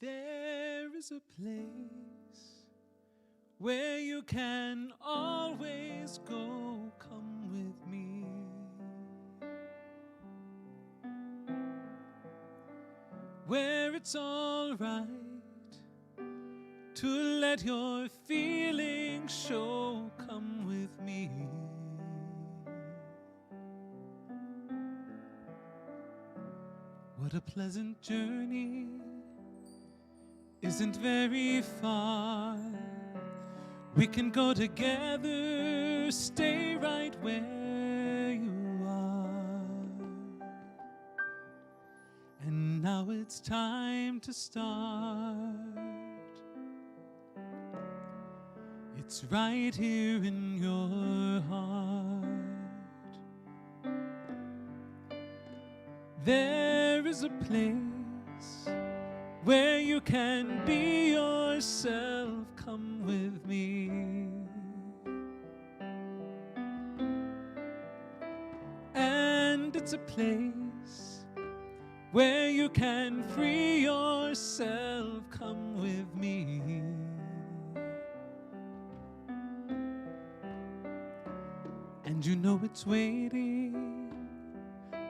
There is a place where you can always go. Come with me. Where it's all right to let your feelings show. Come with me. What a pleasant journey, isn't very far. We can go together, stay right where you are. And now it's time to start. It's right here in your heart. There is a place where you can be yourself. Come with me. And it's a place where you can free yourself. Come with me. And you know it's waiting,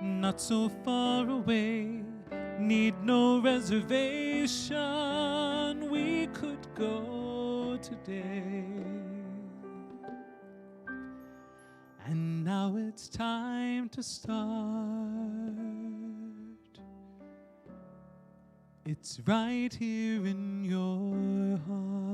not so far away. Need no reservation, we could go today. And now it's time to start. It's right here in your heart.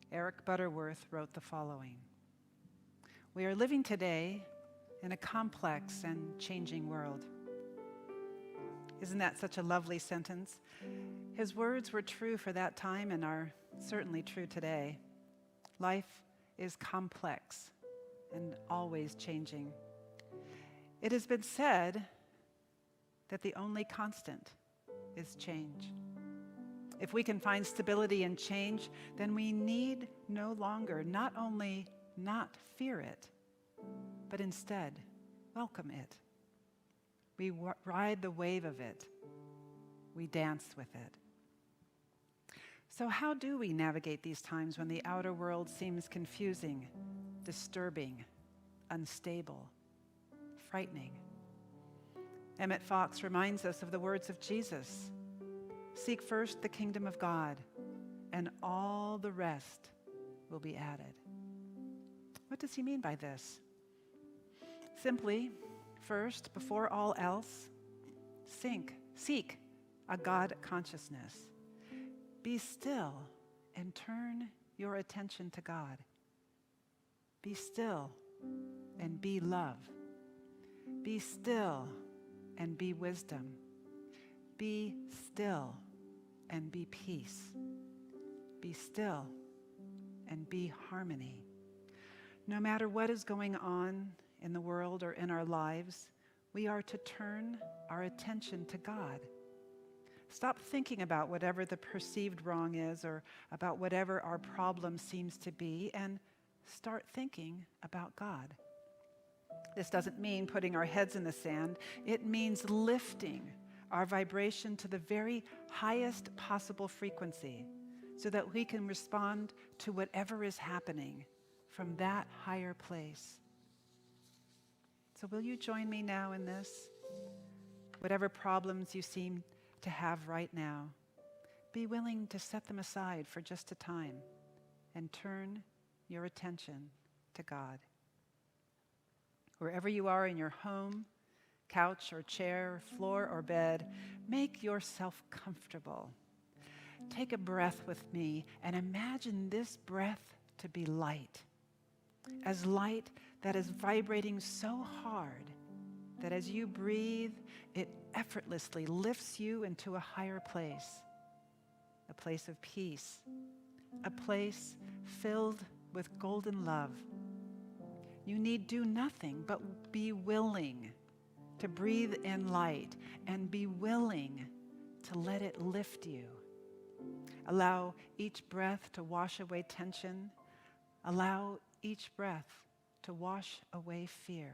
Eric Butterworth wrote the following: "We are living today in a complex and changing world." Isn't that such a lovely sentence? His words were true for that time and are certainly true today. Life is complex and always changing. It has been said that the only constant is change. If we can find stability in change, then we need no longer not only not fear it, but instead welcome it. We ride the wave of it. We dance with it. So how do we navigate these times when the outer world seems confusing, disturbing, unstable, frightening? Emmett Fox reminds us of the words of Jesus: "Seek first the kingdom of God, and all the rest will be added." What does he mean by this? Simply, first, before all else, seek a God consciousness. Be still and turn your attention to God. Be still and be love. Be still and be wisdom. Be still and be peace. Be still and be harmony. No matter what is going on in the world or in our lives, we are to turn our attention to God. Stop thinking about whatever the perceived wrong is or about whatever our problem seems to be, and start thinking about God. This doesn't mean putting our heads in the sand. It means lifting our vibration to the very highest possible frequency so that we can respond to whatever is happening from that higher place. So will you join me now in this? Whatever problems you seem to have right now, be willing to set them aside for just a time and turn your attention to God. Wherever you are in your home, couch or chair, floor or bed, make yourself comfortable. Take a breath with me and imagine this breath to be light. As light that is vibrating so hard that as you breathe, it effortlessly lifts you into a higher place, a place of peace, a place filled with golden love. You need do nothing but be willing to breathe in light and be willing to let it lift you. Allow each breath to wash away tension. Allow each breath to wash away fear.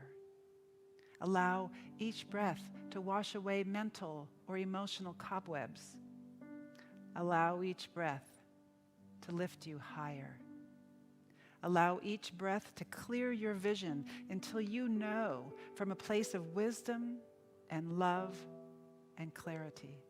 Allow each breath to wash away mental or emotional cobwebs. Allow each breath to lift you higher. Allow each breath to clear your vision until you know from a place of wisdom and love and clarity.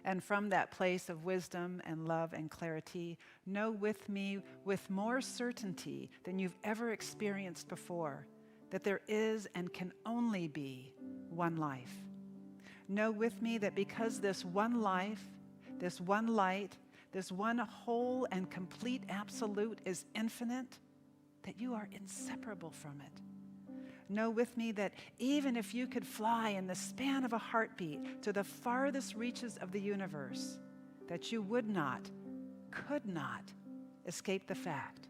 And from that place of wisdom and love and clarity, know with me with more certainty than you've ever experienced before that there is and can only be one life. Know with me that because this one life, this one light, this one whole and complete absolute is infinite, that you are inseparable from it. Know with me that even if you could fly in the span of a heartbeat to the farthest reaches of the universe, that you would not, could not escape the fact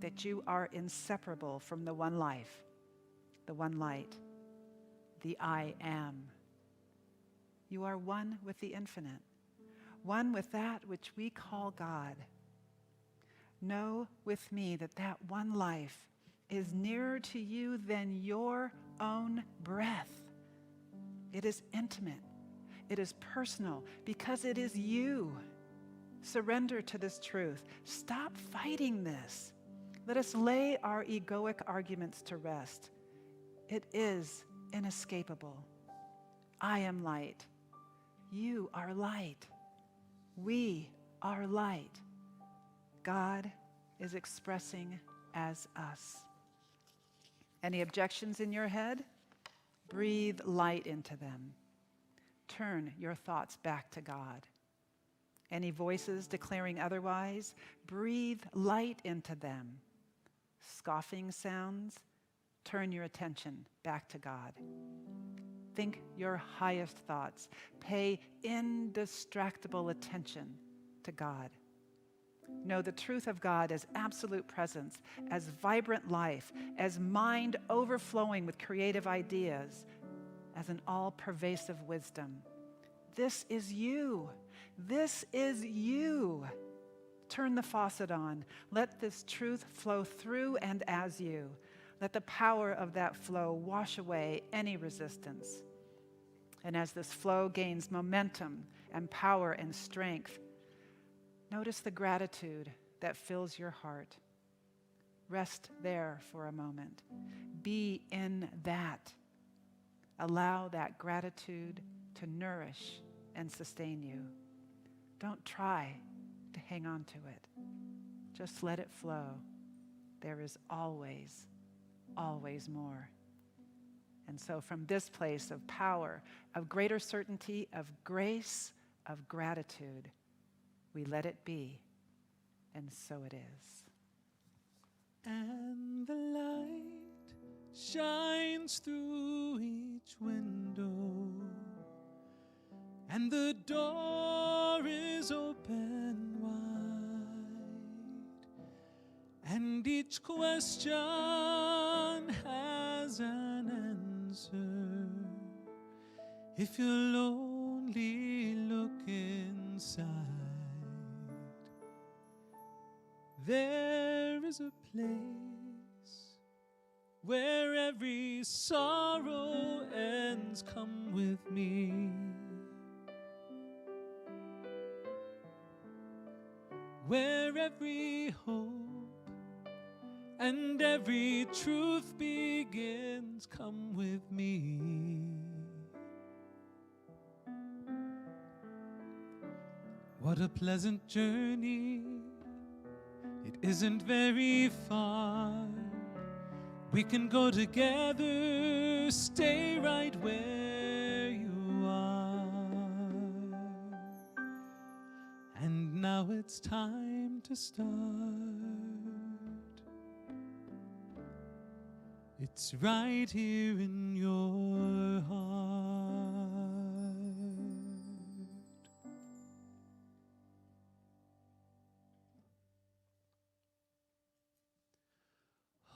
that you are inseparable from the one life, the one light, the I am. You are one with the infinite, one with that which we call God. Know with me that that one life is nearer to you than your own breath. It is intimate. It is personal because it is you. Surrender to this truth. Stop fighting this. Let us lay our egoic arguments to rest. It is inescapable. I am light. You are light. We are light. God is expressing as us. Any objections in your head? Breathe light into them. Turn your thoughts back to God. Any voices declaring otherwise? Breathe light into them. Scoffing sounds? Turn your attention back to God. Think your highest thoughts. Pay indistractable attention to God. Know the truth of God as absolute presence, as vibrant life, as mind overflowing with creative ideas, as an all-pervasive wisdom. This is you. This is you. Turn the faucet on. Let this truth flow through and as you. Let the power of that flow wash away any resistance. And as this flow gains momentum and power and strength, notice the gratitude that fills your heart. Rest there for a moment. Be in that. Allow that gratitude to nourish and sustain you. Don't try to hang on to it. Just let it flow. There is always, always more. And so from this place of power, of greater certainty, of grace, of gratitude, we let it be, and so it is. And the light shines through each window, and the door is open wide, and each question has an answer. If you're lonely, look inside. There is a place where every sorrow ends. Come with me. Where every hope and every truth begins. Come with me. What a pleasant journey. It isn't very far. We can go together, stay right where you are. And now it's time to start. It's right here in your heart.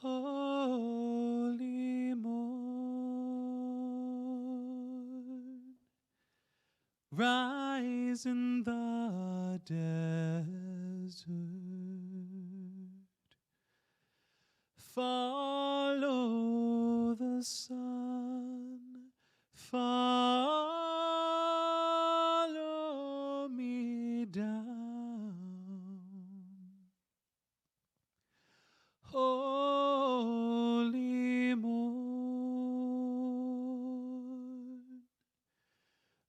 Holy morn, rise in the desert. Follow the sun, follow me down. Holy morn,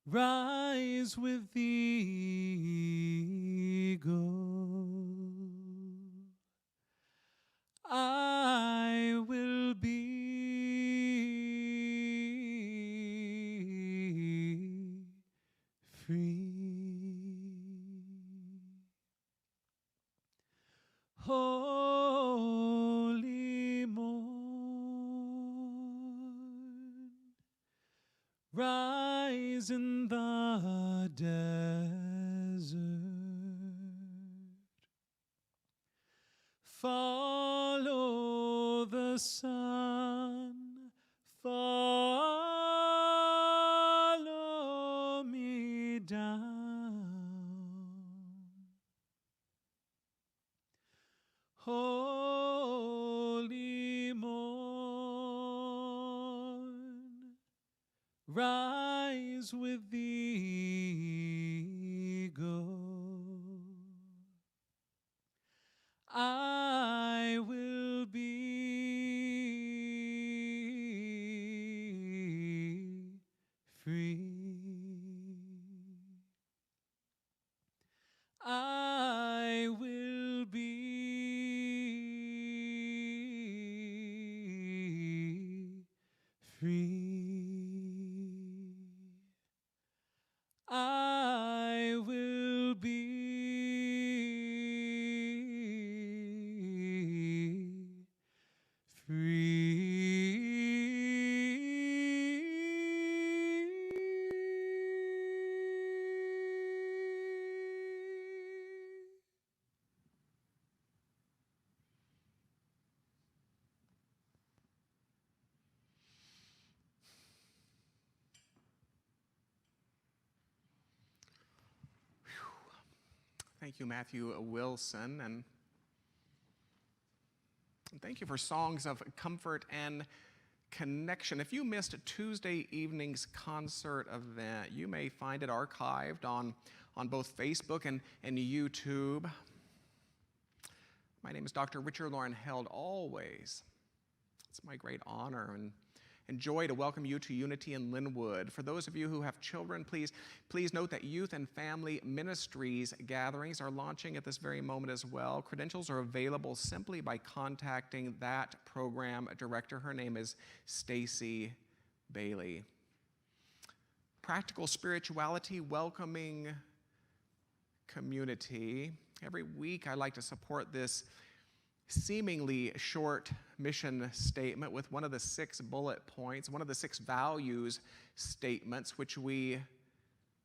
rise with the eagle. I will be free. Holy morn, rise in the desert. Follow the sun, follow me down. Holy morn, rise with the eagle. I will be free. I will be free. I will be Thank you, Matthew Wilson, and thank you for songs of comfort and connection. If you missed Tuesday evening's concert event, you may find it archived on both Facebook and YouTube. My name is Dr. Richard Loren Held. Always, it's my great honor and joy to welcome you to Unity in Lynnwood. For those of you who have children, please note that youth and family ministries gatherings are launching at this very moment as well. Credentials are available simply by contacting that program director. Her name is Stacy Bailey. Practical spirituality, welcoming community. Every week I like to support this seemingly short mission statement with one of the 6 bullet points, one of the 6 values statements, which we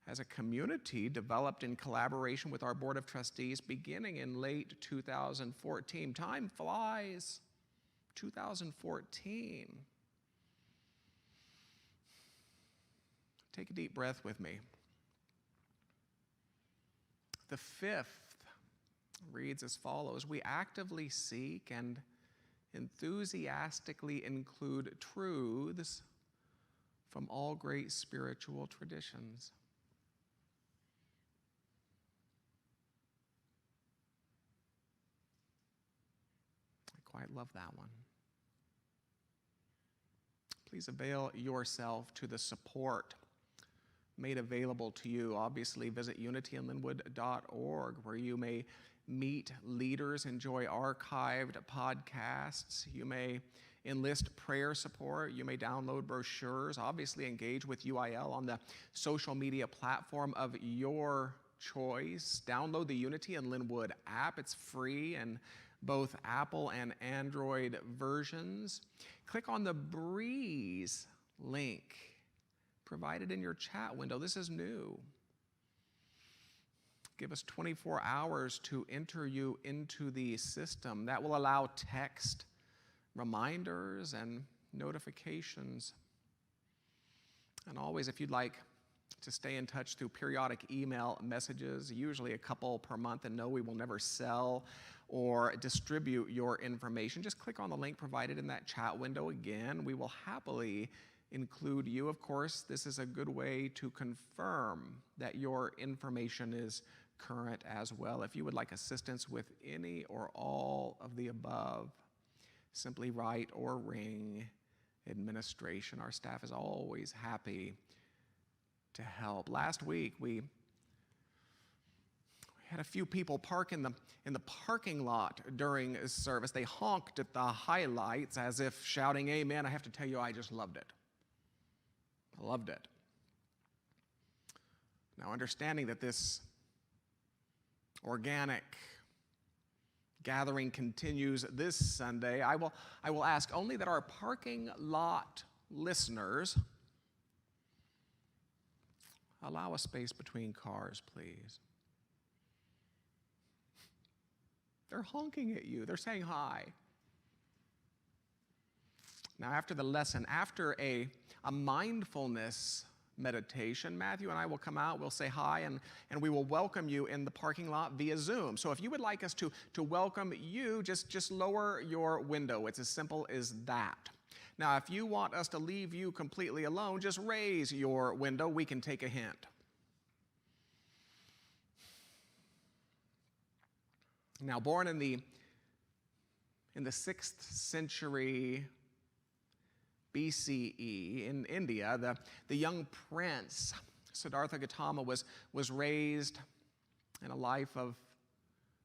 as a community developed in collaboration with our Board of Trustees beginning in late 2014. Time flies. 2014. Take a deep breath with me. The 5th reads as follows: we actively seek and enthusiastically include truths from all great spiritual traditions. I quite love that one. Please avail yourself to the support made available to you. Obviously, visit unityinlynnwood.org, where you may meet leaders, enjoy archived podcasts. You may enlist prayer support. You may download brochures. Obviously, engage with UIL on the social media platform of your choice. Download the Unity in Lynnwood app. It's free in both Apple and Android versions. Click on the Breeze link provided in your chat window. This is new. Give us 24 hours to enter you into the system. That will allow text reminders and notifications. And always, if you'd like to stay in touch through periodic email messages, usually a couple per month, and no, we will never sell or distribute your information. Just click on the link provided in that chat window again. We will happily include you. Of course, this is a good way to confirm that your information is current as well. If you would like assistance with any or all of the above, simply write or ring administration. Our staff is always happy to help. Last week, we had a few people park in the parking lot during service. They honked at the highlights as if shouting, "Amen." I have to tell you, I just loved it. I loved it. Now, understanding that this organic gathering continues this Sunday, I will ask only that our parking lot listeners allow a space between cars, please. They're honking at you. They're saying hi. Now, after the lesson, after a mindfulness meditation, Matthew and I will come out, we'll say hi, and we will welcome you in the parking lot via Zoom. So if you would like us to welcome you, just lower your window. It's as simple as that. Now, if you want us to leave you completely alone, just raise your window. We can take a hint. Now, born in the 6th century BCE in India, the young prince Siddhartha Gautama was raised in a life of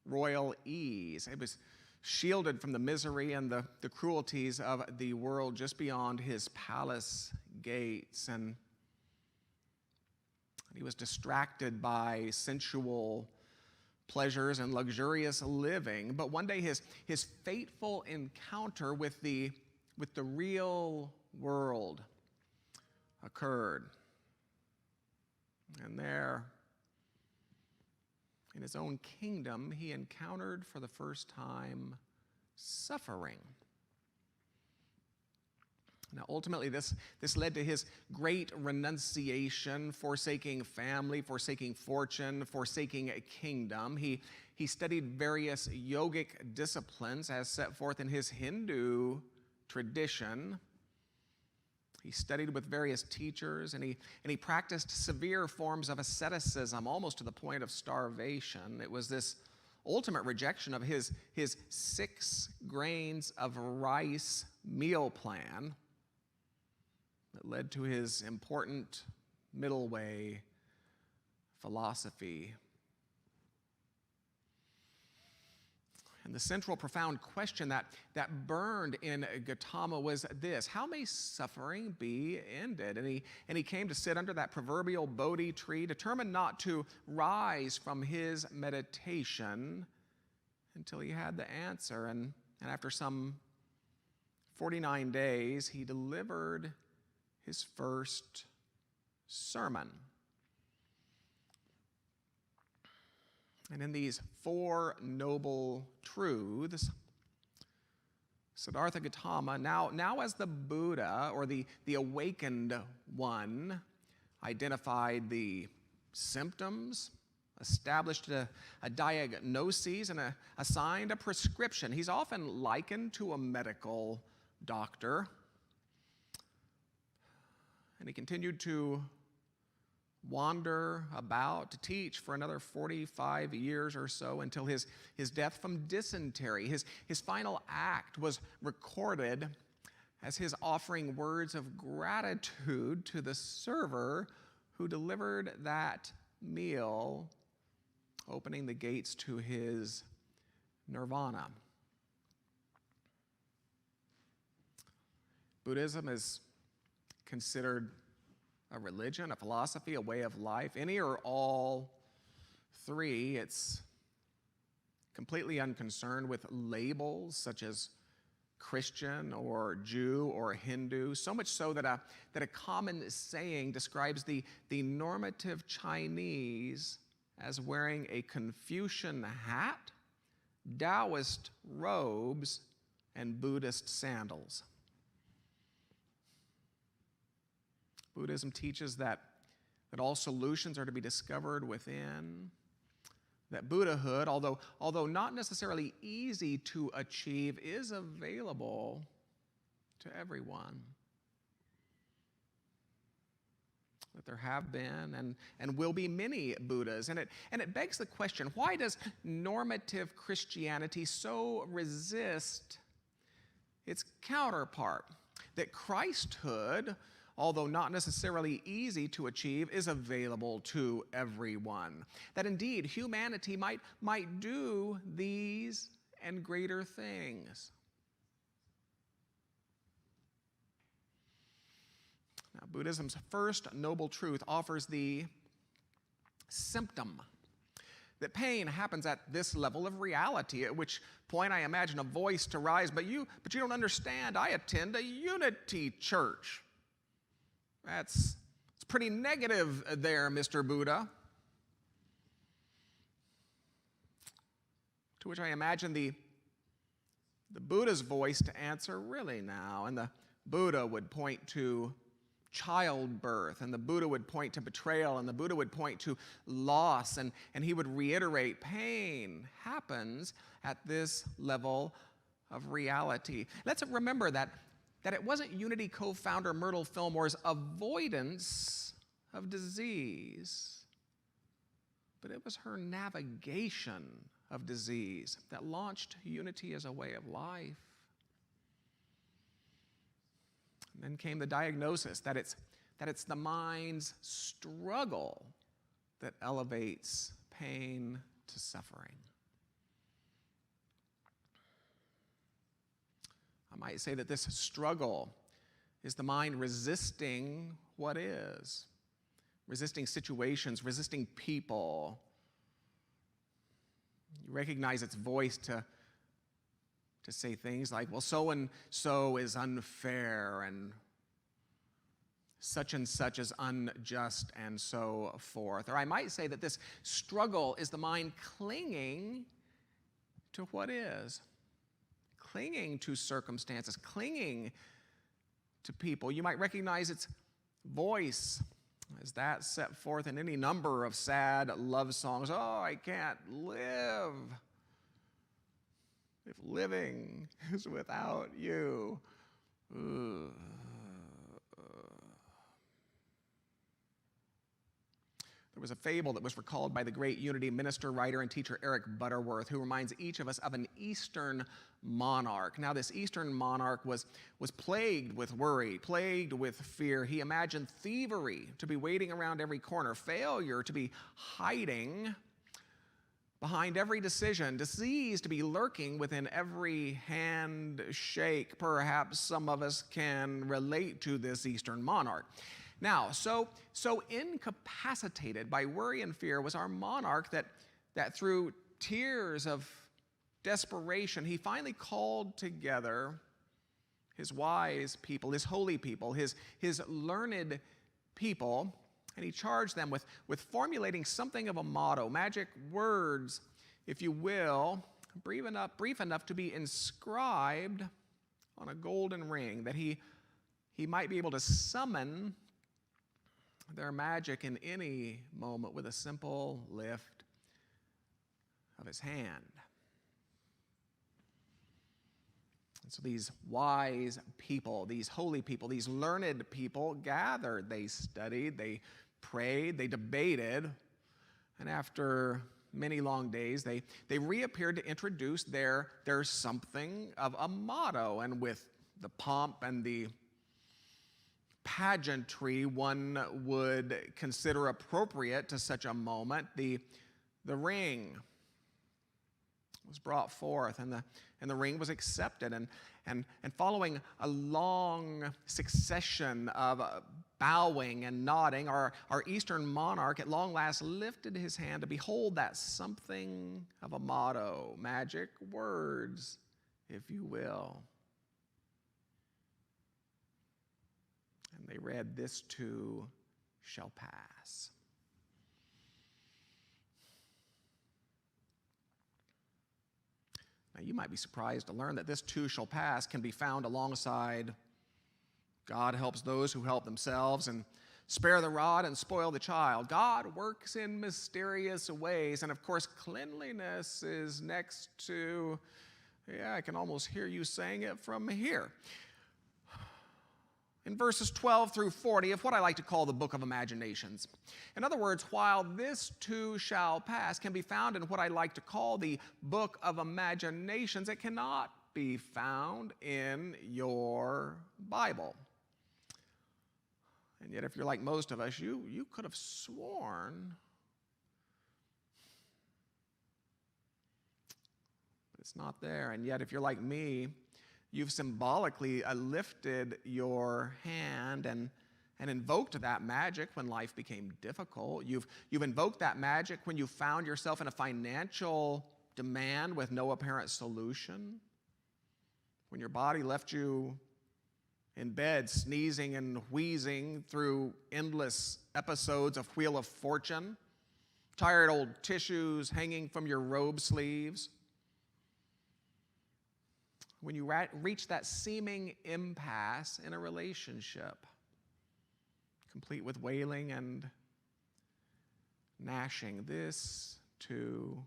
royal ease. It was shielded from the misery and the cruelties of the world just beyond his palace gates, and he was distracted by sensual pleasures and luxurious living. But one day his fateful encounter with the real world occurred. And there, in his own kingdom, he encountered for the first time suffering. Now, ultimately, this led to his great renunciation, forsaking family, forsaking fortune, forsaking a kingdom. He studied various yogic disciplines as set forth in his Hindu tradition. He studied with various teachers, and he practiced severe forms of asceticism, almost to the point of starvation. It was this ultimate rejection of his 6 grains of rice meal plan that led to his important middle way philosophy. And the central profound question that burned in Gautama was this: how may suffering be ended? And he came to sit under that proverbial Bodhi tree, determined not to rise from his meditation until he had the answer. And after some 49 days, he delivered his first sermon. And in these 4 noble truths, Siddhartha Gautama, now as the Buddha, or the awakened one, identified the symptoms, established a diagnosis, and assigned a prescription. He's often likened to a medical doctor. And he continued to wander about, to teach for another 45 years or so until his death from dysentery. His final act was recorded as his offering words of gratitude to the server who delivered that meal, opening the gates to his nirvana. Buddhism is considered a religion, a philosophy, a way of life, any or all 3. It's completely unconcerned with labels such as Christian or Jew or Hindu, so much so that a common saying describes the normative Chinese as wearing a Confucian hat, Taoist robes, and Buddhist sandals. Buddhism teaches that that all solutions are to be discovered within, that Buddhahood, although not necessarily easy to achieve, is available to everyone. That there have been and will be many Buddhas. And it begs the question, why does normative Christianity so resist its counterpart? That Christhood, although not necessarily easy to achieve, is available to everyone. That indeed humanity might do these and greater things. Now, Buddhism's first noble truth offers the symptom that pain happens at this level of reality, at which point I imagine a voice to rise, but you don't understand. I attend a unity church. It's pretty negative there, Mr. Buddha. To which I imagine the Buddha's voice to answer, really now, and the Buddha would point to childbirth, and the Buddha would point to betrayal, and the Buddha would point to loss, and he would reiterate, pain happens at this level of reality. Let's remember that it wasn't Unity co-founder Myrtle Fillmore's avoidance of disease, but it was her navigation of disease that launched Unity as a way of life. And then came the diagnosis that it's the mind's struggle that elevates pain to suffering. I might say that this struggle is the mind resisting what is, resisting situations, resisting people. You recognize its voice to say things like, well, so-and-so is unfair, and such is unjust, and so forth. Or I might say that this struggle is the mind clinging to what is, clinging to circumstances, clinging to people. You might recognize its voice as that set forth in any number of sad love songs. Oh, I can't live if living is without you. There was a fable that was recalled by the great Unity minister, writer, and teacher Eyck Butterworth, who reminds each of us of an Eastern monarch. Now, this Eastern monarch was plagued with worry, plagued with fear. He imagined thievery to be waiting around every corner, failure to be hiding behind every decision, disease to be lurking within every handshake. Perhaps some of us can relate to this Eastern monarch. Now, so incapacitated by worry and fear was our monarch that through tears of desperation, he finally called together his wise people, his holy people, his learned people, and he charged them with formulating something of a motto, magic words, if you will, brief enough to be inscribed on a golden ring, that he might be able to summon their magic in any moment with a simple lift of his hand. And so these wise people, these holy people, these learned people gathered, they studied, they prayed, they debated, and after many long days, they reappeared to introduce their something of a motto, and with the pomp and the pageantry one would consider appropriate to such a moment, the ring was brought forth, and the ring was accepted, and following a long succession of bowing and nodding, our Eastern monarch at long last lifted his hand to behold that something of a motto, magic words, if you will. And they read, "This too shall pass." Now, you might be surprised to learn that "this too shall pass" can be found alongside "God helps those who help themselves," and Spare the rod and spoil the child. God works in mysterious ways. And of course, cleanliness is next to, I can almost hear you saying it from here. In verses 12 through 40 of what I like to call the book of imaginations. In other words, while this too shall pass can be found in what I like to call the book of imaginations, it cannot be found in your Bible. And yet, if you're like most of us, you could have sworn but it's not there. And yet, if you're like me, you've symbolically lifted your hand and invoked that magic when life became difficult. You've invoked that magic when you found yourself in a financial demand with no apparent solution. When your body left you in bed sneezing and wheezing through endless episodes of Wheel of Fortune, tired old tissues hanging from your robe sleeves. When you reach that seeming impasse in a relationship, complete with wailing and gnashing, this too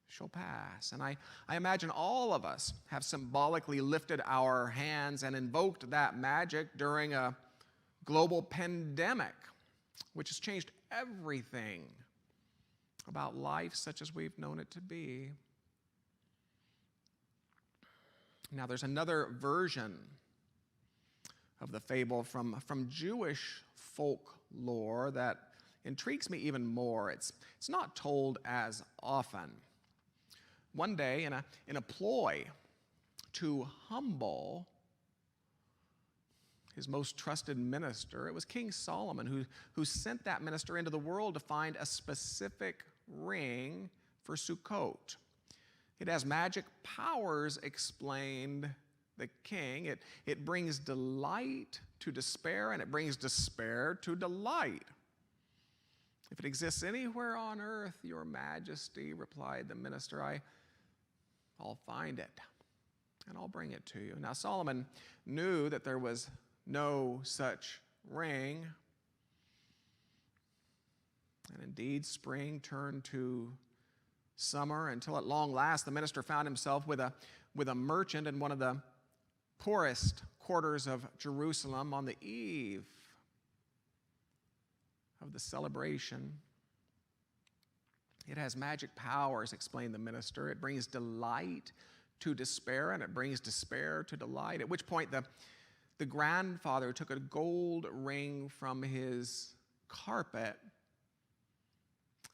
shall pass. And I imagine all of us have symbolically lifted our hands and invoked that magic during a global pandemic, which has changed everything about life such as we've known it to be. Now, there's another version of the fable from Jewish folklore that intrigues me even more. It's not told as often. One day, in a ploy to humble his most trusted minister, it was King Solomon who sent that minister into the world to find a specific ring for Sukkot. It has magic powers, explained the king. It brings delight to despair, and it brings despair to delight. If it exists anywhere on earth, your majesty, replied the minister, I'll find it, and I'll bring it to you. Now, Solomon knew that there was no such ring. And indeed, spring turned to summer until at long last the minister found himself with a merchant in one of the poorest quarters of Jerusalem on the eve of the celebration. It has magic powers, explained the minister. It brings delight to despair, and it brings despair to delight. At which point the grandfather took a gold ring from his carpet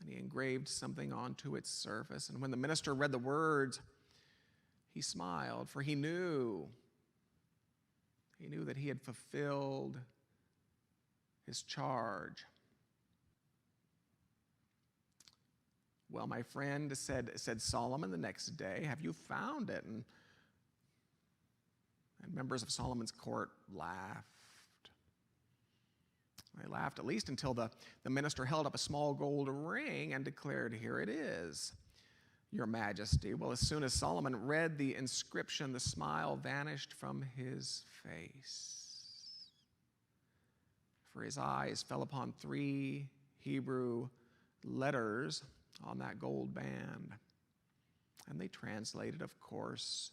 and he engraved something onto its surface. And when the minister read the words, he smiled, for he knew that he had fulfilled his charge. Well, my friend, said Solomon the next day, have you found it? And members of Solomon's court laughed. They laughed at least until the minister held up a small gold ring and declared, here it is, your majesty. Well, as soon as Solomon read the inscription, the smile vanished from his face. For his eyes fell upon 3 Hebrew letters on that gold band. And they translated, of course,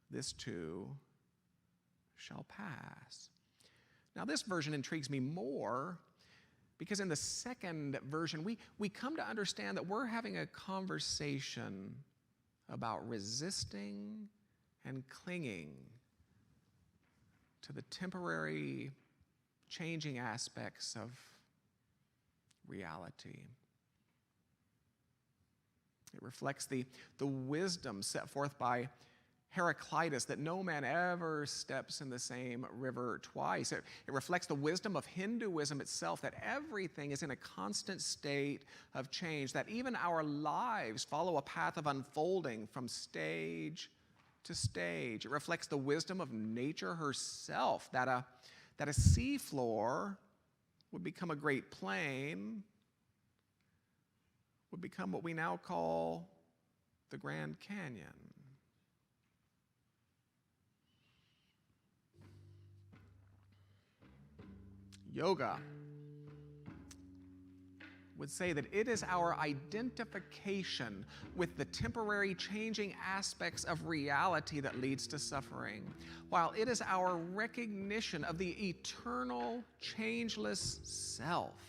this too shall pass. Now, this version intrigues me more because in the second version, we come to understand that we're having a conversation about resisting and clinging to the temporary changing aspects of reality. It reflects the wisdom set forth by Heraclitus that no man ever steps in the same river twice. It reflects the wisdom of Hinduism itself, that everything is in a constant state of change, that even our lives follow a path of unfolding from stage to stage. It reflects the wisdom of nature herself, that a seafloor would become a great plain, would become what we now call the Grand Canyon. yoga would say that it is our identification with the temporary changing aspects of reality that leads to suffering, while it is our recognition of the eternal, changeless self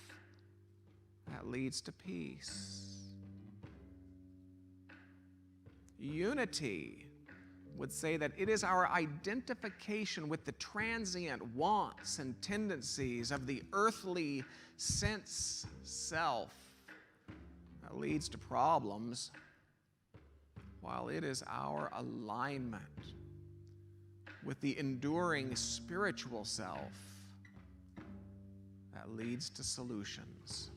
that leads to peace. Unity would say that it is our identification with the transient wants and tendencies of the earthly sense self that leads to problems, while it is our alignment with the enduring spiritual self that leads to solutions.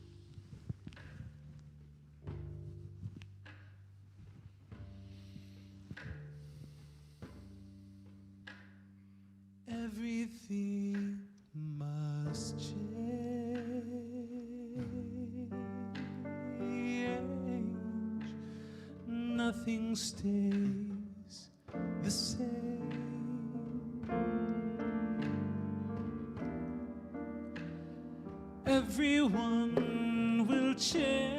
Everything must change. Nothing stays the same. Everyone will change.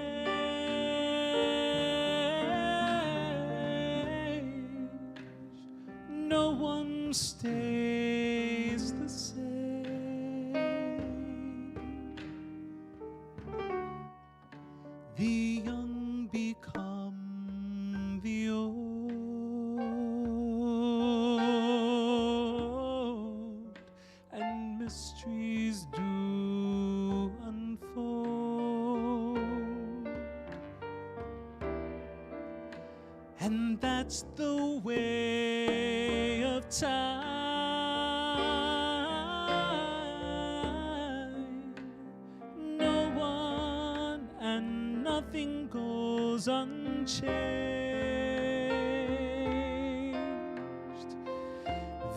No one stays the same. The young become the old, and mysteries do unfold. And that's the way of time. No one and nothing goes unchanged.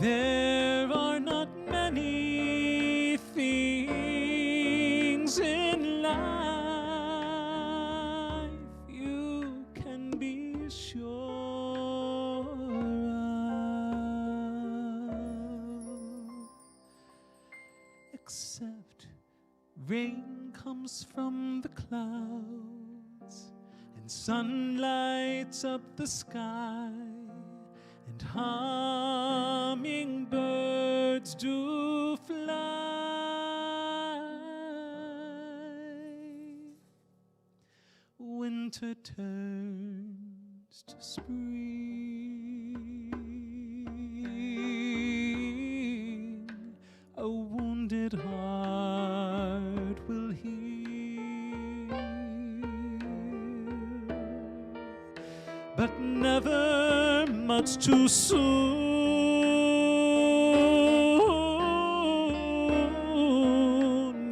There are not many things in life you can be sure of, except rain comes from the clouds and sun lights up the sky, and hummingbirds do fly. Winter turns to spring. A wounded heart will heal, but never much too soon.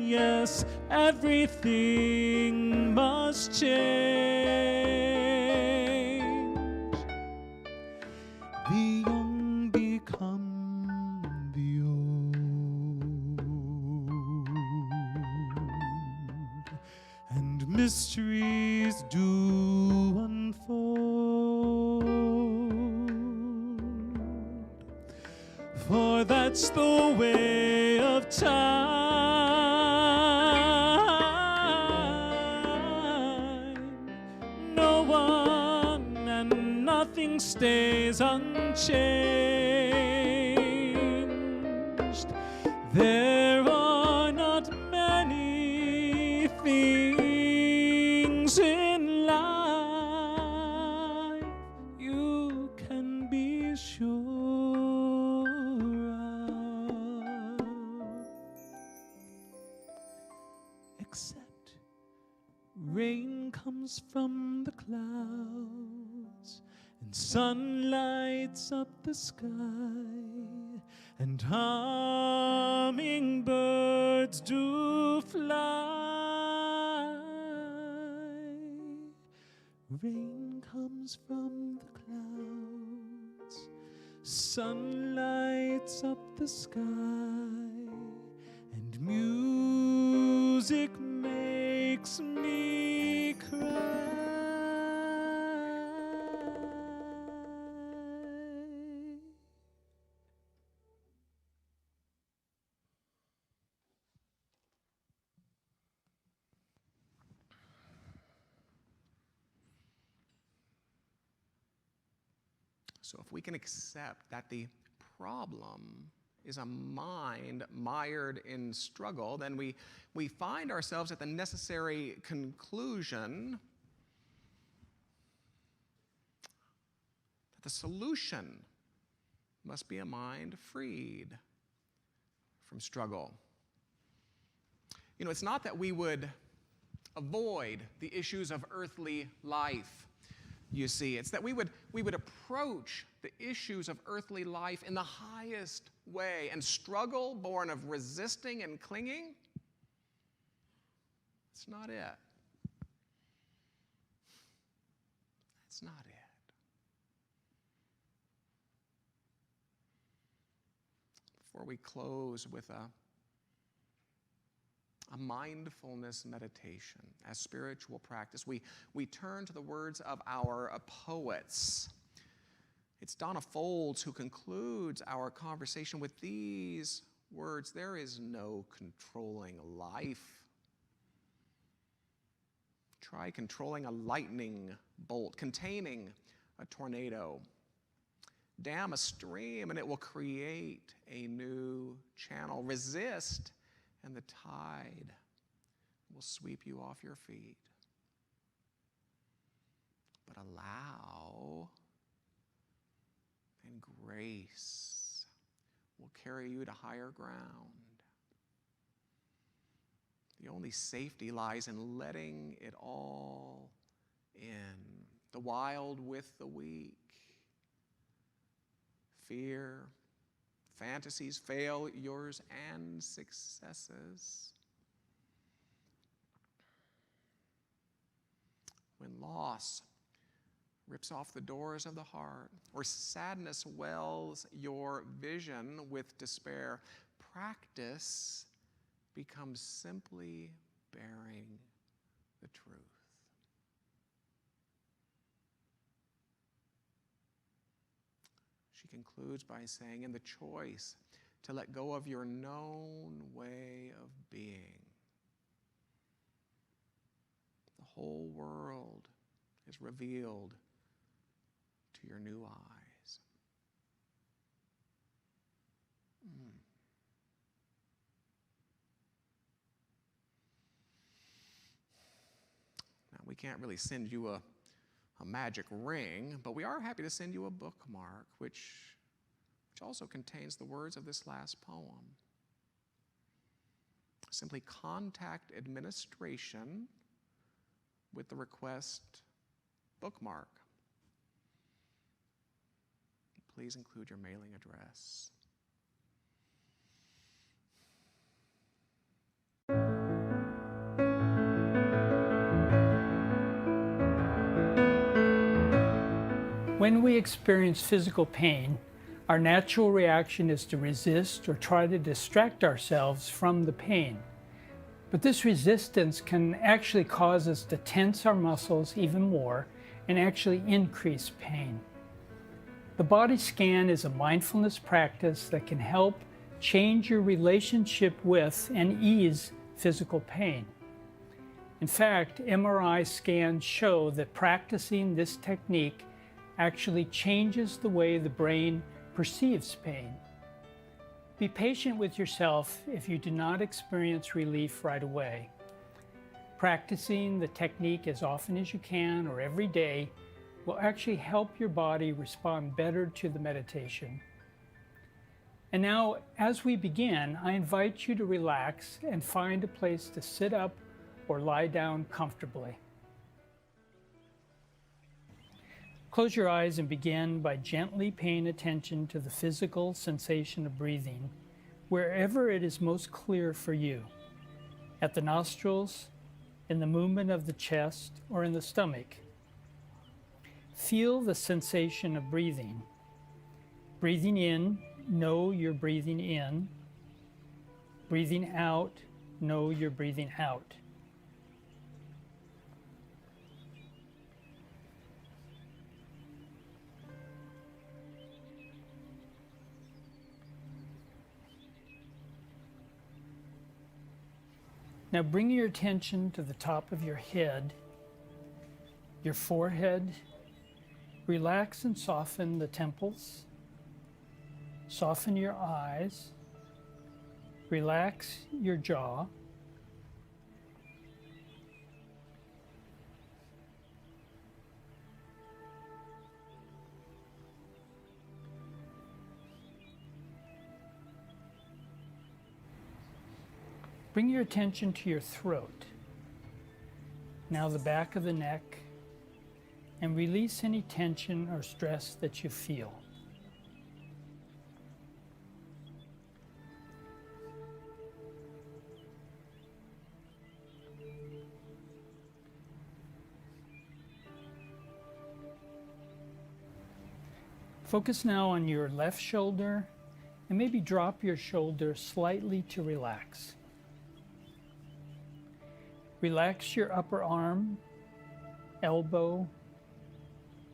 Yes, everything must change. The young become the old, and mysteries do unfold. For that's the way of time. No one and nothing stays unchanged. There are not many things in life you can be sure of, except rain comes from the clouds and sun lights up the sky, and hummingbirds do fly. Rain comes from the clouds, sun lights up the sky, and music makes me cry. So if we can accept that the problem is a mind mired in struggle, then we find ourselves at the necessary conclusion that the solution must be a mind freed from struggle. You know, it's not that we would avoid the issues of earthly life, you see. It's that we would approach the issues of earthly life in the highest way, and struggle born of resisting and clinging, it's not it. That's not it. Before we close with a mindfulness meditation as spiritual practice, we turn to the words of our poets. It's Donna Folds who concludes our conversation with these words: "There is no controlling life. Try controlling a lightning bolt containing a tornado. Dam a stream and it will create a new channel. Resist and the tide will sweep you off your feet. But allow, and grace will carry you to higher ground. The only safety lies in letting it all in. The wild with the weak. Fear, fantasies, failures, and successes. When loss rips off the doors of the heart, or sadness wells your vision with despair, practice becomes simply bearing the truth." She concludes by saying, "In the choice to let go of your known way of being, the whole world is revealed to your new eyes." Now, we can't really send you a magic ring, but we are happy to send you a bookmark, which also contains the words of this last poem. Simply contact administration with the request bookmark. Please include your mailing address. When we experience physical pain, our natural reaction is to resist or try to distract ourselves from the pain. But this resistance can actually cause us to tense our muscles even more and actually increase pain. The body scan is a mindfulness practice that can help change your relationship with and ease physical pain. In fact, MRI scans show that practicing this technique actually changes the way the brain perceives pain. Be patient with yourself if you do not experience relief right away. Practicing the technique as often as you can or every day will actually help your body respond better to the meditation. And now, as we begin, I invite you to relax and find a place to sit up or lie down comfortably. Close your eyes and begin by gently paying attention to the physical sensation of breathing, wherever it is most clear for you, at the nostrils, in the movement of the chest, or in the stomach. Feel the sensation of breathing. Breathing in, know you're breathing in. Breathing out, know you're breathing out. Now bring your attention to the top of your head, your forehead, Relax and soften the temples. Soften your eyes. Relax your jaw. Bring your attention to your throat. Now the back of the neck, and release any tension or stress that you feel. Focus now on your left shoulder, and maybe drop your shoulder slightly to relax. Relax your upper arm, elbow,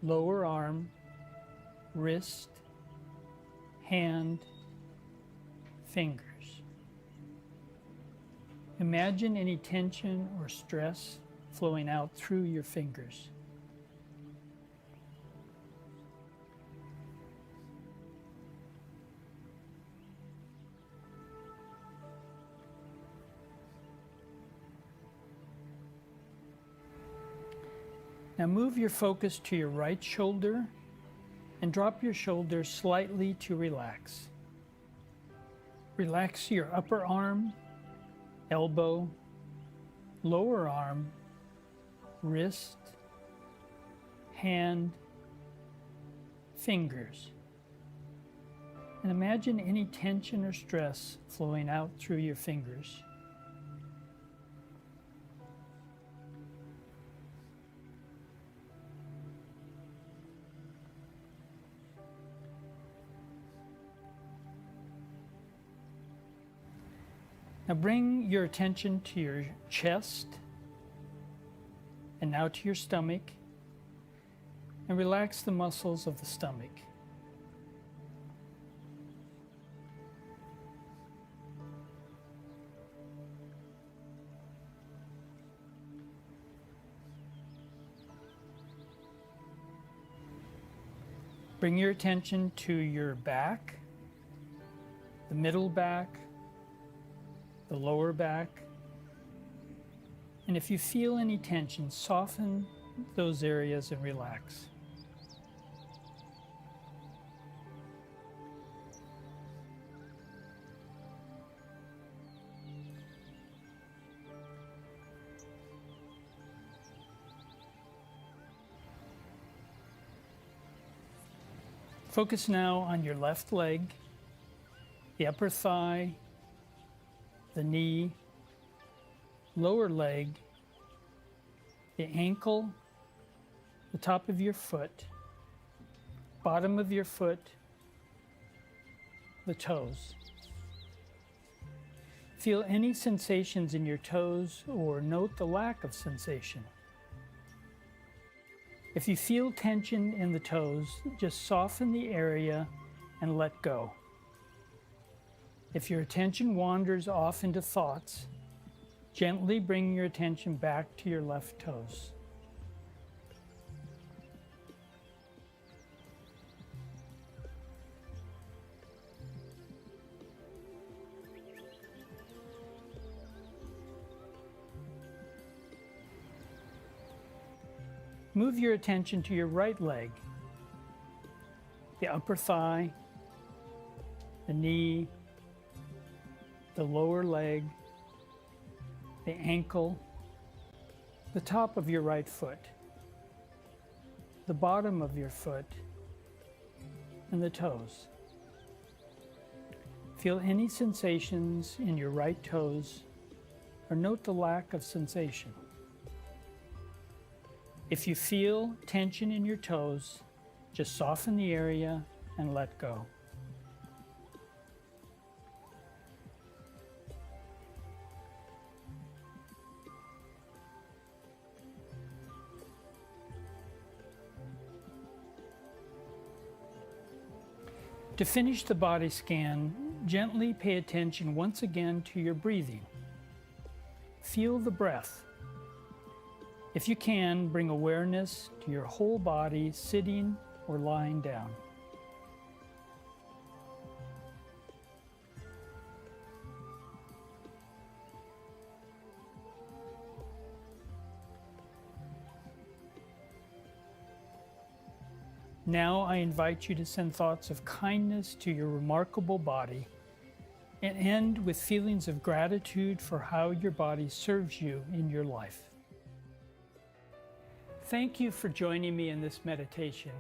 lower arm, wrist, hand, fingers. Imagine any tension or stress flowing out through your fingers. Now move your focus to your right shoulder and drop your shoulder slightly to relax. Relax your upper arm, elbow, lower arm, wrist, hand, fingers. And imagine any tension or stress flowing out through your fingers. Now bring your attention to your chest and now to your stomach, and relax the muscles of the stomach. Bring your attention to your back, the middle back, the lower back, and if you feel any tension, soften those areas and relax. Focus now on your left leg, the upper thigh, the knee, lower leg, the ankle, the top of your foot, bottom of your foot, the toes. Feel any sensations in your toes or note the lack of sensation. If you feel tension in the toes, just soften the area and let go. If your attention wanders off into thoughts, gently bring your attention back to your left toes. Move your attention to your right leg, the upper thigh, the knee, the lower leg, the ankle, the top of your right foot, the bottom of your foot, and the toes. Feel any sensations in your right toes or note the lack of sensation. If you feel tension in your toes, just soften the area and let go. To finish the body scan, gently pay attention once again to your breathing. Feel the breath. If you can, bring awareness to your whole body, sitting or lying down. Now I invite you to send thoughts of kindness to your remarkable body and end with feelings of gratitude for how your body serves you in your life. Thank you for joining me in this meditation.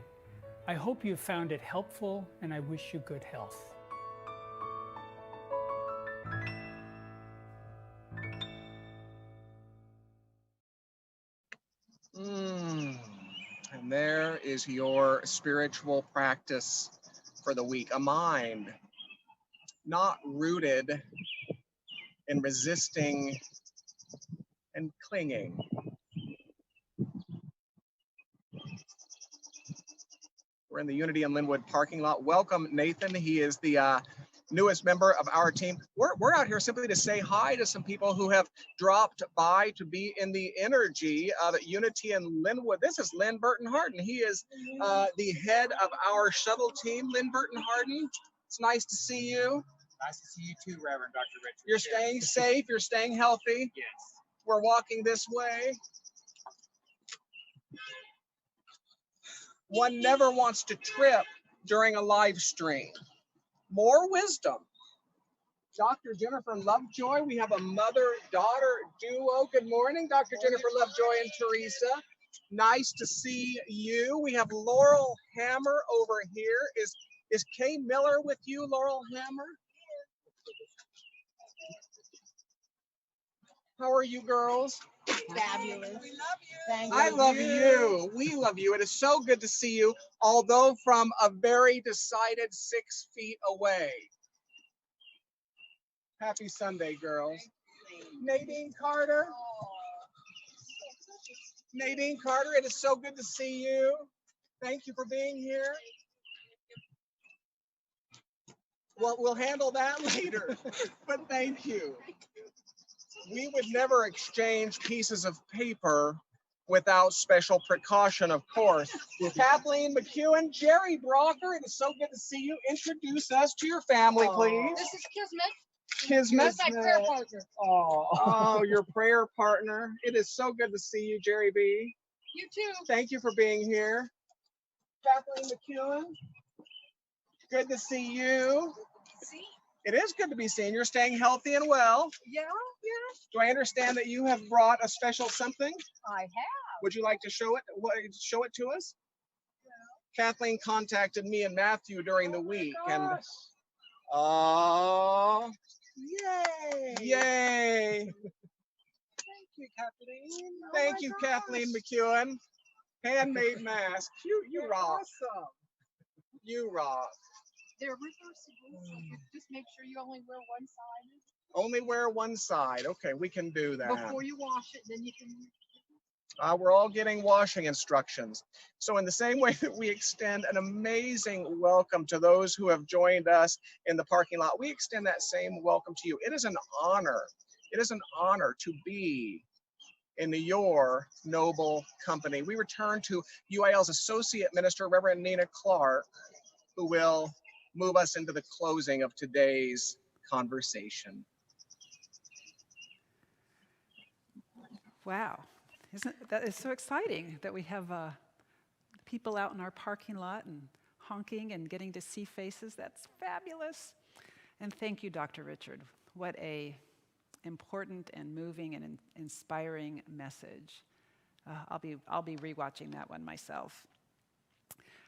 I hope you found it helpful, and I wish you good health. And there is your spiritual practice for the week. A mind not rooted in resisting and clinging. We're in the Unity in Lynnwood parking lot. Welcome, Nathan. He is the newest member of our team. We're out here simply to say hi to some people who have dropped by to be in the energy of Unity in Lynnwood. This is Lynn Burton Harden. He is the head of our shuttle team. Lynn Burton Harden, it's nice to see you. Nice to see you too, Reverend Dr. Richard. You're staying safe, you're staying healthy. Yes. We're walking this way. One never wants to trip during a live stream. More wisdom. Dr. Jennifer Lovejoy, we have a mother-daughter duo. Good morning, Dr. Jennifer Lovejoy and Teresa. Nice to see you. We have Laurel Hammer over here. Is Kay Miller with you, Laurel Hammer? How are you girls? Fabulous. We love you. Thank I love you. We love you. It is so good to see you, although from a very decided 6 feet away. Happy Sunday, girls. Nadine Carter. Nadine Carter, it is so good to see you. Thank you for being here. Well, we'll handle that later, but thank you. We would never exchange pieces of paper without special precaution, of course. Kathleen McEwen, Jerry Brocker, it is so good to see you. Introduce us to your family, please. This is Kismet. Kismet. This is my prayer partner. Oh, your prayer partner. It is so good to see you, Jerry B. You too. Thank you for being here. Kathleen McEwen, good to see you. See? It is good to be seen. You're staying healthy and well. Yeah. Do I understand that you have brought a special something? I have. Would you like to show it? Show it to us? Kathleen contacted me and Matthew during the week, and oh, Yay. yay! Thank you, Kathleen. Thank you, Kathleen McEwen. Handmade mask. You rock. Awesome. You rock. They're reversible, so you just make sure you only wear one side. Only wear one side. Okay, we can do that. Before you wash it, then you can. We're all getting washing instructions. So in the same way that we extend an amazing welcome to those who have joined us in the parking lot, we extend that same welcome to you. It is an honor. It is an honor to be in your noble company. We return to UIL's Associate Minister, Reverend Nina Clark, who will move us into the closing of today's conversation. Wow, that is so exciting that we have people out in our parking lot and honking and getting to see faces. That's fabulous. And thank you, Dr. Richard. What a important and moving and inspiring message. I'll be rewatching that one myself.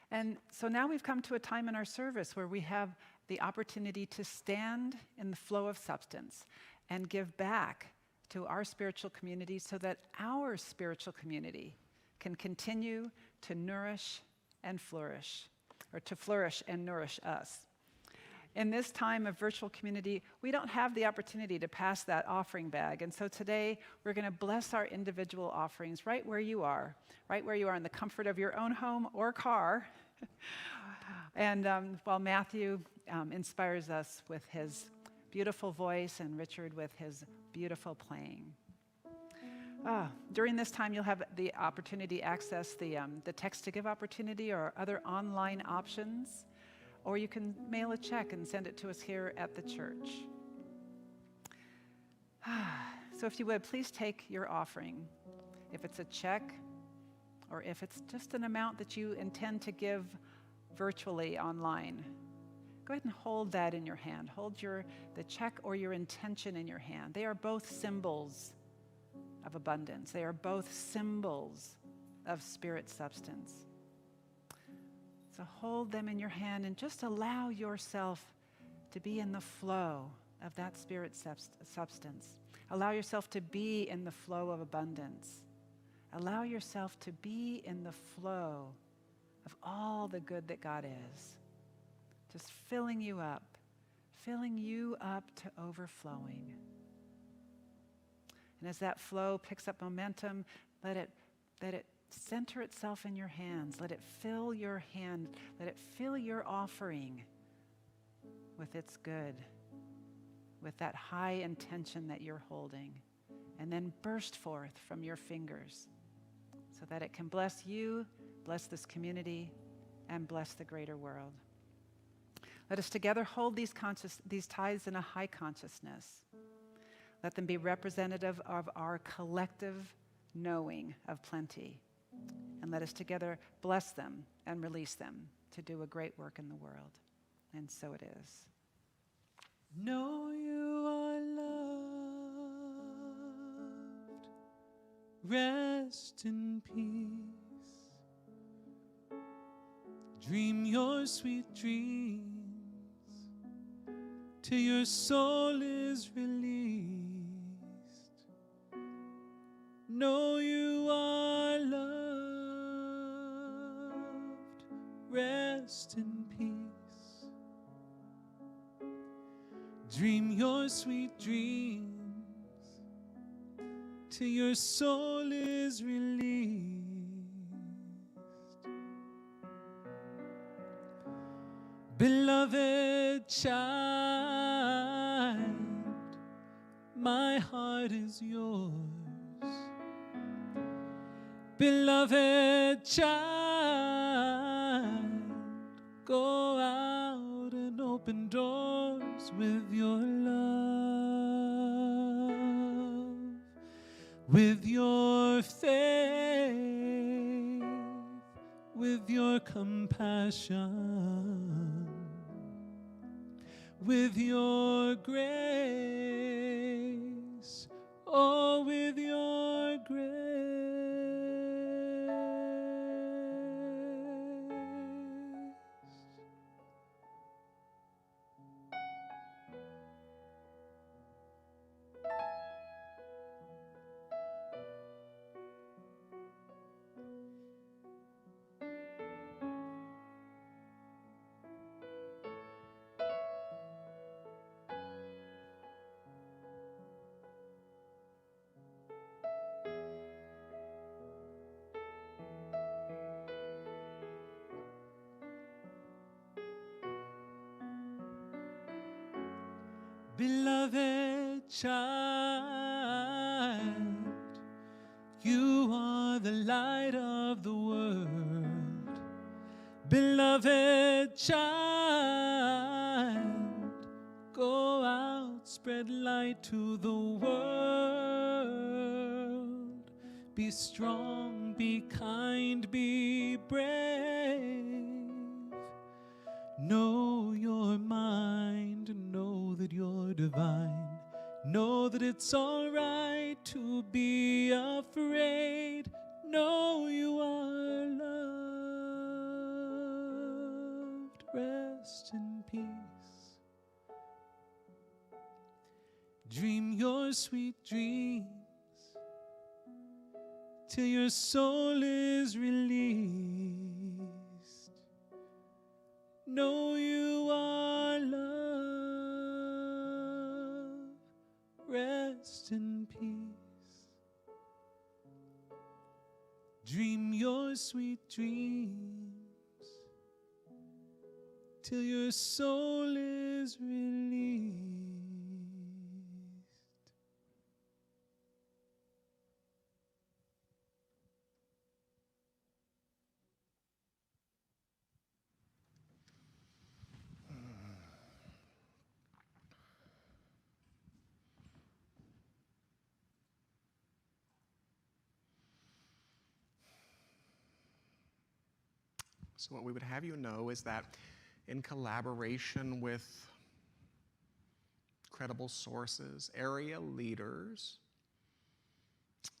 And so now we've come to a time in our service where we have the opportunity to stand in the flow of substance and give back to our spiritual community so that our spiritual community can continue to nourish and flourish, or to flourish and nourish us. In this time of virtual community, we don't have the opportunity to pass that offering bag. And so today, we're going to bless our individual offerings right where you are in the comfort of your own home or car. And while Matthew inspires us with his beautiful voice and Richard with his beautiful playing. During this time, you'll have the opportunity to access the text to give opportunity or other online options, or you can mail a check and send it to us here at the church. So if you would, please take your offering. If it's a check or if it's just an amount that you intend to give virtually online, go ahead and hold that in your hand. Hold the check or your intention in your hand. They are both symbols of abundance. They are both symbols of spirit substance. So hold them in your hand and just allow yourself to be in the flow of that spirit substance. Allow yourself to be in the flow of abundance. Allow yourself to be in the flow of all the good that God is. Just filling you up to overflowing. And as that flow picks up momentum, let it center itself in your hands. Let it fill your hand. Let it fill your offering with its good, with that high intention that you're holding, and then burst forth from your fingers so that it can bless you, bless this community, and bless the greater world. Let us together hold these tithes in a high consciousness. Let them be representative of our collective knowing of plenty. And let us together bless them and release them to do a great work in the world. And so it is. Know you are loved. Rest in peace. Dream your sweet dreams till your soul is released. Know you are loved. Rest in peace. Dream your sweet dreams till your soul is released. Beloved child, my heart is yours. Beloved child, go out and open doors with your love, with your faith, with your compassion, with your grace, oh, with your grace. Beloved child, you are the light of the world. Beloved child, go out, spread light to the world. Be strong, be kind, be brave. Know your mind, know that you're divine. Know that it's all right to be afraid. Know you are loved. Rest in peace. Dream your sweet dreams till your soul is released. Know you are loved. Rest in peace. Dream your sweet dreams till your soul is released. So what we would have you know is that in collaboration with credible sources, area leaders,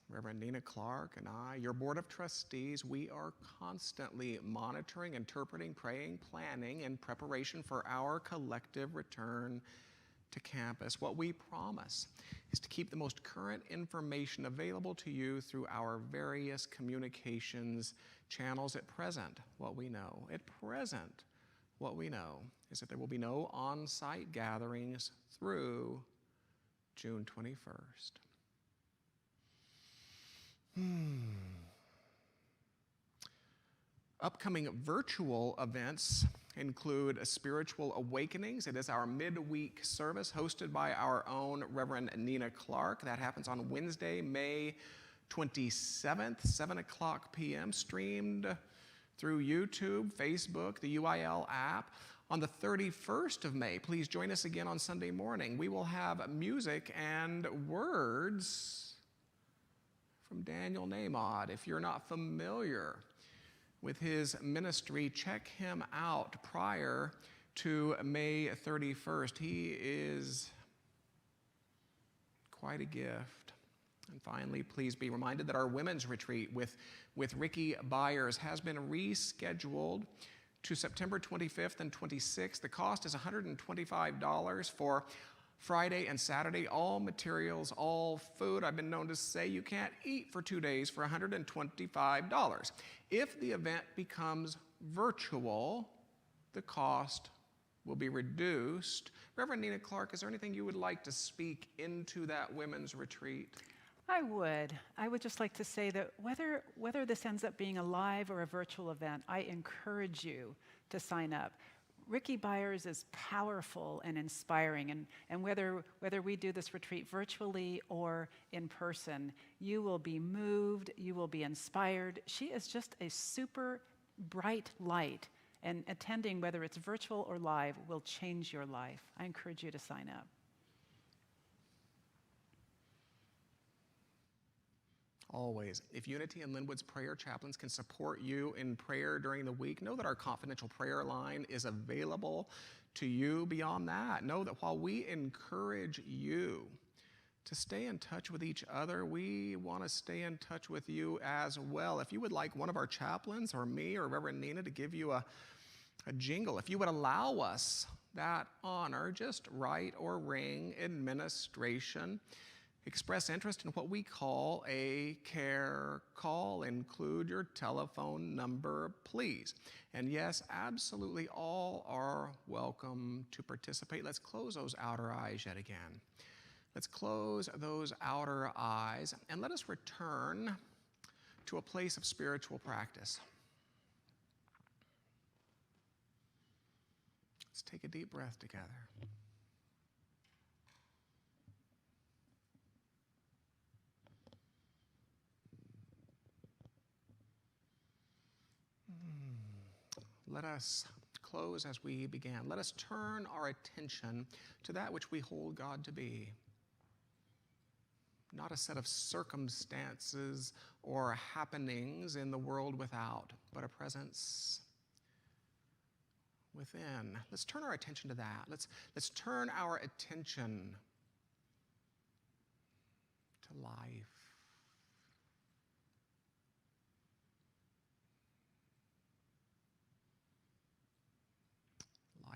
Reverend Nina Clark and I, your board of trustees, we are constantly monitoring, interpreting, praying, planning in preparation for our collective return to campus. What we promise is to keep the most current information available to you through our various communications channels. At present, what we know is that there will be no on-site gatherings through June 21st. Upcoming virtual events include Spiritual Awakenings. It is our midweek service hosted by our own Reverend Nina Clark. That happens on Wednesday, May 27th, 7 o'clock p.m., streamed through YouTube, Facebook, the UIL app. On the 31st of May, please join us again on Sunday morning. We will have music and words from Daniel Nahmod. If you're not familiar with his ministry, check him out prior to May 31st. He is quite a gift. And finally, please be reminded that our women's retreat with Ricky Byers has been rescheduled to September 25th and 26th. The cost is $125 for Friday and Saturday, all materials, all food. I've been known to say you can't eat for 2 days for $125. If the event becomes virtual, the cost will be reduced. Reverend Nina Clark, is there anything you would like to speak into that women's retreat? I would just like to say that whether this ends up being a live or a virtual event, I encourage you to sign up. Ricky Byers is powerful and inspiring, and whether we do this retreat virtually or in person, you will be moved, you will be inspired. She is just a super bright light, and attending, whether it's virtual or live, will change your life. I encourage you to sign up. Always. If Unity and Lynnwood's prayer chaplains can support you in prayer during the week, know that our confidential prayer line is available to you. Beyond that, know that while we encourage you to stay in touch with each other, we want to stay in touch with you as well. If you would like one of our chaplains or me or Reverend Nina to give you a jingle, if you would allow us that honor, just write or ring administration. Express interest in what we call a care call. Include your telephone number, please. And yes, absolutely all are welcome to participate. Let's close those outer eyes yet again. Let's close those outer eyes and let us return to a place of spiritual practice. Let's take a deep breath together. Let us close as we began. Let us turn our attention to that which we hold God to be. Not a set of circumstances or happenings in the world without, but a presence within. Let's turn our attention to that. Let's turn our attention to life.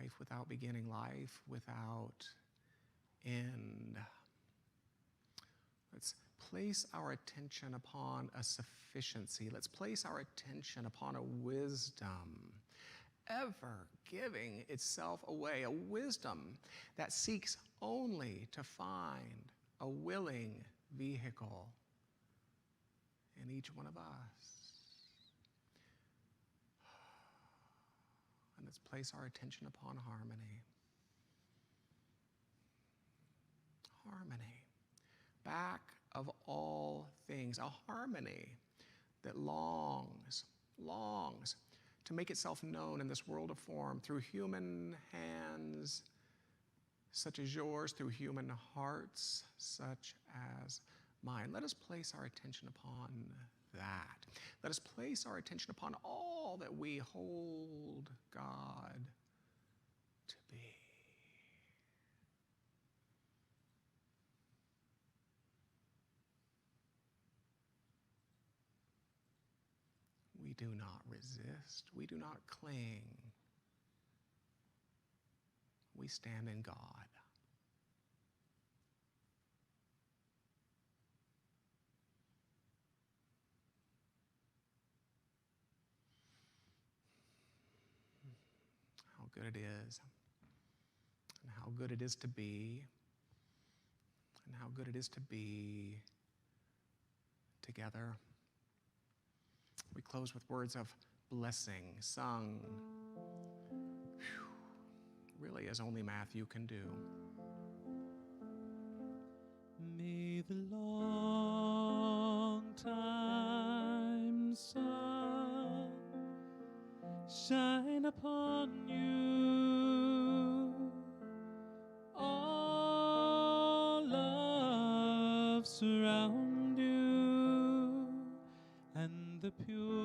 Life without beginning, life without end. Let's place our attention upon a sufficiency. Let's place our attention upon a wisdom ever giving itself away, a wisdom that seeks only to find a willing vehicle in each one of us. And let's place our attention upon harmony. Harmony. Back of all things, a harmony that longs to make itself known in this world of form through human hands such as yours, through human hearts such as mine. Let us place our attention upon that. Let us place our attention upon all all that we hold God to be. We do not resist. We do not cling. We stand in God. How good it is, and how good it is to be, and how good it is to be together. We close with words of blessing, sung, really as only Matthew can do. May the long time sun shine upon you, all love surround you, and the pure